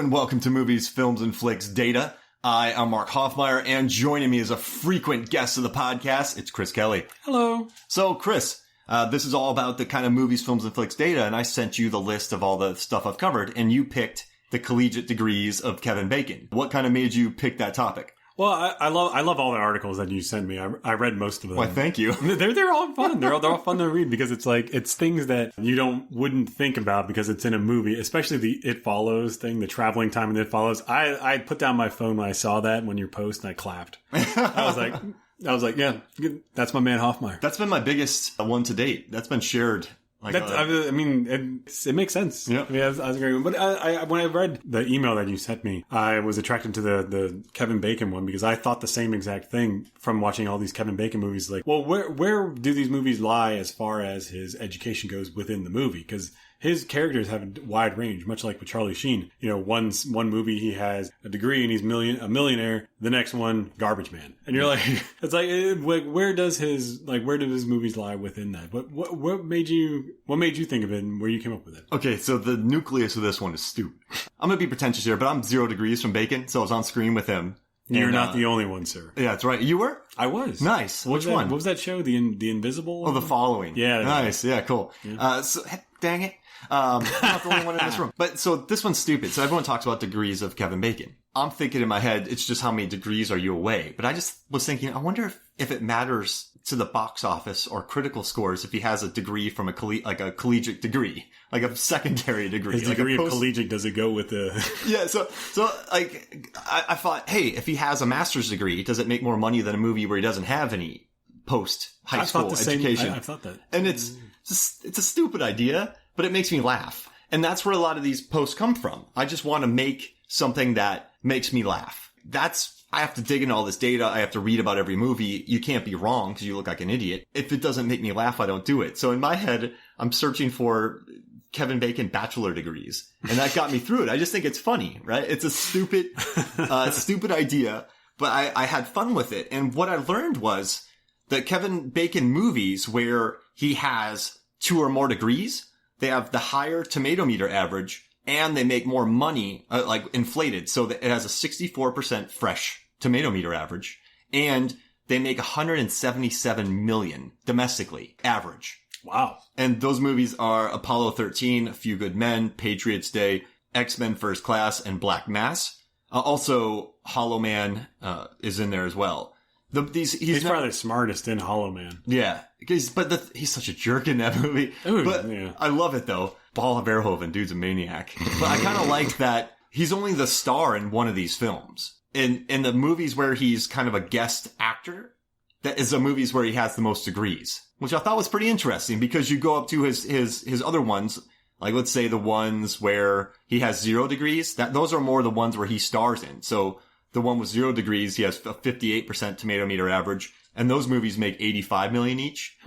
and welcome to Movies, Films, and Flicks Data. I am Mark Hoffmeyer, and joining me as a frequent guest of the podcast, it's Chris Kelly. Hello. So, Chris, this is all about the kind of Movies, Films, and Flicks Data, and I sent you the list of all the stuff I've covered, and you picked the collegiate degrees of Kevin Bacon. What kind of made you pick that topic? Well, I love all the articles that you sent me. I read most of them. Why, thank you. They're all fun. They're all fun to read because it's things that you wouldn't think about because it's in a movie, especially the It Follows thing, the traveling time in It Follows. I put down my phone when I saw that when you post and I clapped. I was like, yeah, that's my man Hoffmeyer. That's been my biggest one to date. That's been shared. It makes sense. Yeah. I mean, I was agreeing. But when I read the email that you sent me, I was attracted to the Kevin Bacon one because I thought the same exact thing from watching all these Kevin Bacon movies. Like, well, where do these movies lie as far as his education goes within the movie? Because his characters have a wide range, much like with Charlie Sheen. You know, one movie he has a degree and he's a millionaire. The next one, garbage man. And you're like, it's like, where do his movies lie within that? What made you think of it and where you came up with it? Okay, so the nucleus of this one is stupid. I'm going to be pretentious here, but I'm 0 degrees from Bacon, so I was on screen with him. You're not the only one, sir. Yeah, that's right. You were? I was. Nice. Which one? What was that show? The Invisible? Oh, The Following. Yeah. Nice. Yeah, cool. Yeah. Dang it. I'm not the only one in this room. But so this one's stupid. So everyone talks about degrees of Kevin Bacon. I'm thinking in my head, it's just how many degrees are you away? But I just was thinking, I wonder if it matters to the box office or critical scores if he has a degree from a collegiate degree, like a secondary degree. His degree of collegiate, does it go with the... Yeah, so like, I thought, hey, if he has a master's degree, does it make more money than a movie where he doesn't have any post-high school education? I thought that. And it's a stupid idea, but it makes me laugh. And that's where a lot of these posts come from. I just want to make something that makes me laugh. I have to dig into all this data. I have to read about every movie. You can't be wrong because you look like an idiot. If it doesn't make me laugh, I don't do it. So in my head, I'm searching for Kevin Bacon bachelor degrees. And that got me through it. I just think it's funny, right? It's a stupid, stupid idea, but I had fun with it. And what I learned was that Kevin Bacon movies where he has 2 or more degrees, they have the higher tomato meter average and they make more money, like inflated. So that it has a 64% fresh tomato meter average and they make 177 million domestically average. Wow. And those movies are Apollo 13, A Few Good Men, Patriots Day, X-Men First Class, and Black Mass. Also, Hollow Man is in there as well. He's probably the smartest in Hollow Man. Yeah. He's such a jerk in that movie. Ooh, but yeah. I love it, though. Paul Verhoeven, dude's a maniac. But I kind of like that he's only the star in one of these films. In the movies where he's kind of a guest actor, that is the movies where he has the most degrees, which I thought was pretty interesting because you go up to his other ones, like let's say the ones where he has 0 degrees, those are more the ones where he stars in. So the one with 0 degrees, he has a 58% tomato meter average, and those movies make 85 million each.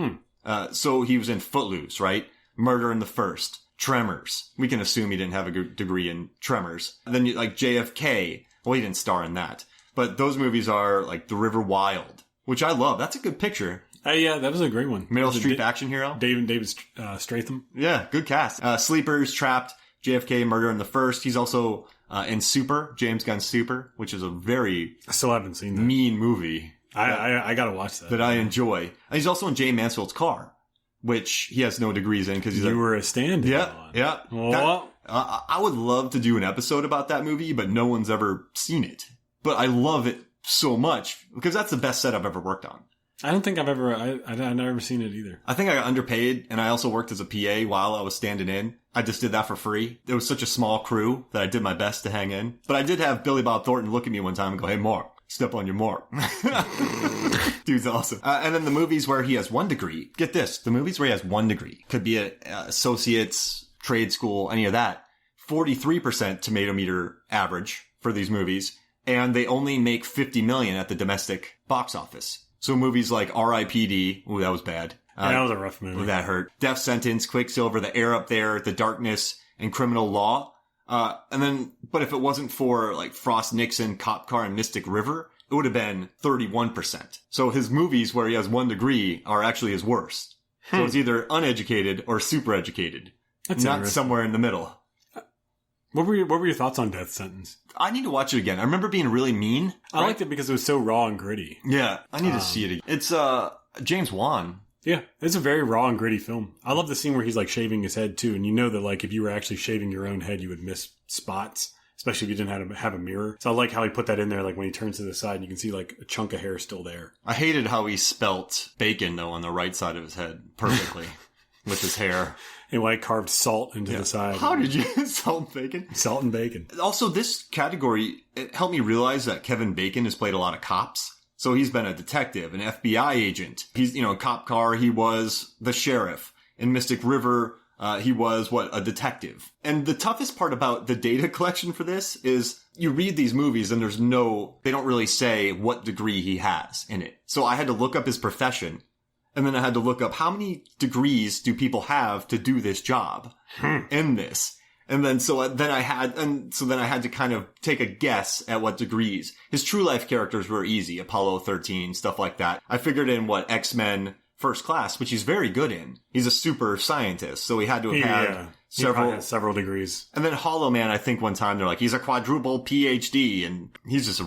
So he was in Footloose, right? Murder in the First, Tremors. We can assume he didn't have a degree in Tremors. And then like JFK. Well, he didn't star in that. But those movies are like The River Wild, which I love. That's a good picture. Yeah, that was a great one. Meryl Streep action hero. David Stratham. Yeah, good cast. Sleepers, Trapped, JFK, Murder in the First. He's also in Super, James Gunn's Super, which is a very I still haven't seen that. mean movie. I gotta watch that. That I enjoy. And he's also in Jay Mansfield's Car, which he has no degrees in because he's were a stand-in. Yeah. Well, I would love to do an episode about that movie, but no one's ever seen it. But I love it so much because that's the best set I've ever worked on. I don't think I've never seen it either. I think I got underpaid, and I also worked as a PA while I was standing in. I just did that for free. It was such a small crew that I did my best to hang in. But I did have Billy Bob Thornton look at me one time and go, "Hey, Mark, step on your mark." Dude's awesome. And then the movies where he has 1 degree, get this, the movies where he has 1 degree, could be a associate's, trade school, any of that, 43% tomato meter average for these movies, and they only make 50 million at the domestic box office. So movies like R.I.P.D., ooh, that was bad. That was a rough movie. That hurt. Death Sentence, Quicksilver, The Air Up There, The Darkness, and Criminal Law. But if it wasn't for like Frost Nixon, Cop Car, and Mystic River, it would have been 31%. So his movies where he has 1 degree are actually his worst. So it's either uneducated or super educated. That's not somewhere in the middle. What were your thoughts on Death Sentence? I need to watch it again. I remember being really mean. I liked it because it was so raw and gritty. Yeah, I need to see it again. It's James Wan. Yeah, it's a very raw and gritty film. I love the scene where he's like shaving his head too, and you know that like if you were actually shaving your own head, you would miss spots, especially if you didn't have a mirror. So I like how he put that in there. Like when he turns to the side, you can see like a chunk of hair still there. I hated how he spelt bacon though on the right side of his head perfectly with his hair. And like carved salt into the side. How did you salt bacon? Salt and bacon. Also, this category, it helped me realize that Kevin Bacon has played a lot of cops. So he's been a detective, an FBI agent. He's, in Cop Car, he was the sheriff. In Mystic River, he was, a detective. And the toughest part about the data collection for this is you read these movies and they don't really say what degree he has in it. So I had to look up his profession. And then I had to look up how many degrees do people have to do this job in this. And then then I had to kind of take a guess at what degrees. His true life characters were easy, Apollo 13, stuff like that. I figured in X-Men First Class, which he's very good in. He's a super scientist, so he had to have had several degrees. And then Hollow Man, I think one time they're like, he's a quadruple PhD, and he's just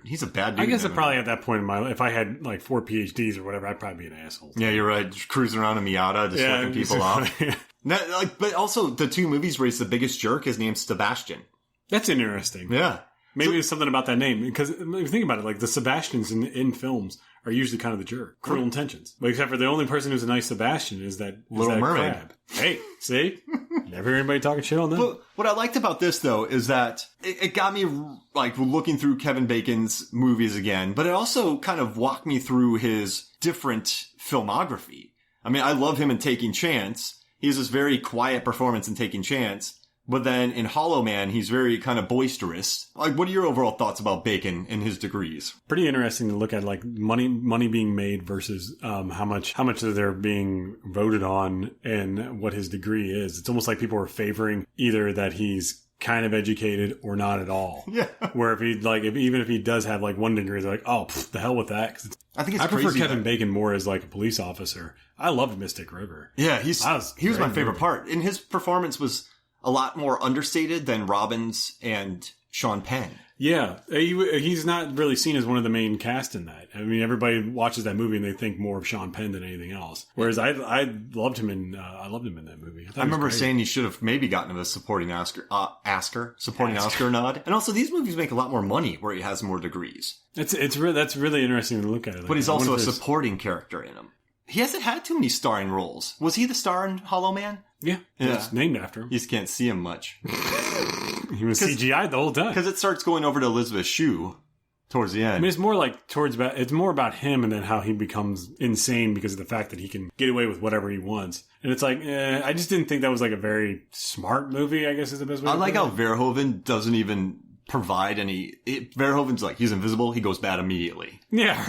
he's a bad dude. I guess probably at that point in my life, if I had like 4 PhDs or whatever, I'd probably be an asshole. Yeah, you're right. Just cruising around in Miata, just flipping people off. But also the 2 movies where he's the biggest jerk, his name's Sebastian. That's interesting. Yeah. Maybe it's something about that name. Because if you think about it, like the Sebastians in films are usually kind of the jerk. Cruel Intentions. But except for the only person who's a nice Sebastian is that Little Mermaid. Crab. Hey, see? Never hear anybody talking shit on them. But what I liked about this, though, is that it got me, like, looking through Kevin Bacon's movies again. But it also kind of walked me through his different filmography. I mean, I love him in Taking Chance. He has this very quiet performance in Taking Chance. But then in Hollow Man, he's very kind of boisterous. Like, what are your overall thoughts about Bacon and his degrees? Pretty interesting to look at, like money being made versus how much they're being voted on and what his degree is. It's almost like people are favoring either that he's kind of educated or not at all. Yeah. Where even if he does have like 1 degree, they're like, oh, the hell with that. 'Cause I prefer Kevin Bacon more as like a police officer. I loved Mystic River. Yeah, he was my favorite part. And his performance was a lot more understated than Robbins and Sean Penn. Yeah, he's not really seen as one of the main cast in that. I mean, everybody watches that movie and they think more of Sean Penn than anything else. Whereas I loved him in that movie. I remember saying he should have maybe gotten a supporting Oscar nod. And also, these movies make a lot more money where he has more degrees. That's really interesting to look at. But he's also a supporting character in them. He hasn't had too many starring roles. Was he the star in Hollow Man? Yeah. It's named after him. You just can't see him much. He was CGI'd the whole time. Because it starts going over to Elizabeth Shue towards the end. I mean, it's more like it's more about him and then how he becomes insane because of the fact that he can get away with whatever he wants. And it's like, I just didn't think that was like a very smart movie, I guess is the best way to put it. I like how Verhoeven doesn't even provide any... Verhoeven's like, he's invisible, he goes bad immediately. Yeah.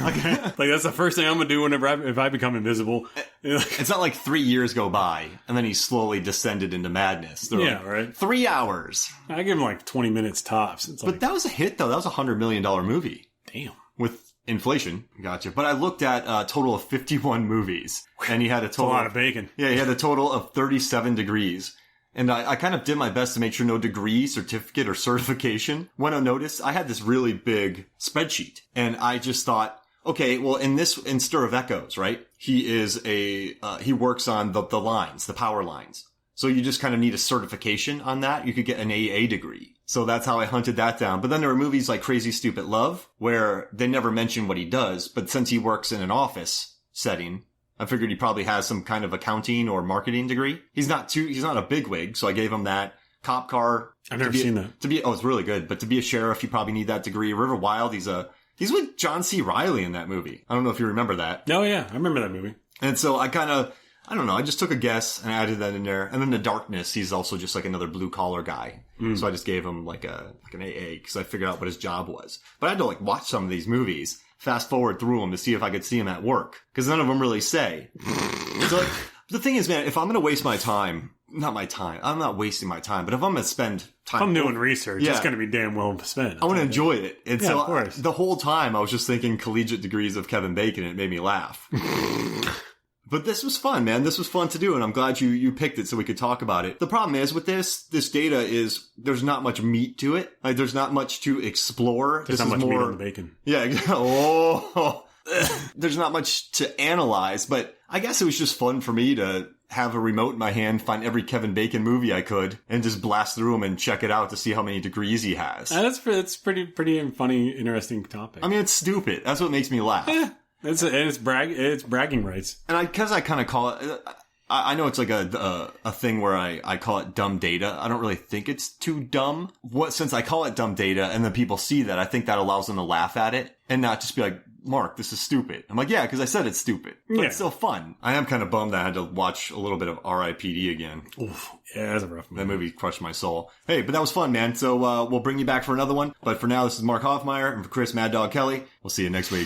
Like that's the first thing I'm going to do if I become invisible. It's not like 3 years go by, and then he slowly descended into madness. Yeah, right. 3 hours. I give him like 20 minutes tops. But that was a hit, though. That was a $100 million movie. Damn. With inflation. Gotcha. But I looked at a total of 51 movies, and he had a total... That's a lot of bacon. Yeah, he had a total of 37 degrees. And I kind of did my best to make sure no degree, certificate, or certification went unnoticed. I had this really big spreadsheet, and I just thought, okay, well, in Stir of Echoes, right? He works on the lines, the power lines. So you just kind of need a certification on that. You could get an AA degree. So that's how I hunted that down. But then there are movies like Crazy Stupid Love, where they never mention what he does, but since he works in an office setting, I figured he probably has some kind of accounting or marketing degree. He's not a bigwig, so I gave him that. Cop Car. I've never seen that. It's really good. But to be a sheriff, you probably need that degree. River Wild, he's with John C. Reilly in that movie. I don't know if you remember that. Oh yeah, I remember that movie. And so I just took a guess and added that in there. And then The Darkness, he's also just like another blue collar guy. So I just gave him like an AA because I figured out what his job was. But I had to like watch some of these movies, fast forward through them to see if I could see him at work because none of them really say. So like, the thing is, man, if I'm going to waste my time, I'm not wasting my time, but if I'm going to spend time... If I'm doing research, it's going to be damn well spent. I want to enjoy it. And so of course. The whole time I was just thinking collegiate degrees of Kevin Bacon and it made me laugh. But this was fun, man. This was fun to do, and I'm glad you picked it so we could talk about it. The problem is with this data is there's not much meat to it. Like, there's not much to explore. There's not much meat on the bacon. Yeah. Oh. There's not much to analyze, but I guess it was just fun for me to have a remote in my hand, find every Kevin Bacon movie I could, and just blast through them and check it out to see how many degrees he has. That's pretty funny, interesting topic. I mean, it's stupid. That's what makes me laugh. It's bragging rights. And because I kind of call it, I know it's like a thing where I call it dumb data. I don't really think it's too dumb. Since I call it dumb data and then people see that, I think that allows them to laugh at it and not just be like, Mark, this is stupid. I'm like, yeah, because I said it's stupid. But it's still fun. I am kind of bummed I had to watch a little bit of R.I.P.D. again. Oof. Yeah, that's a rough movie. That movie crushed my soul. Hey, but that was fun, man. So we'll bring you back for another one. But for now, this is Mark Hoffmeyer, and for Chris Mad Dog Kelly, we'll see you next week.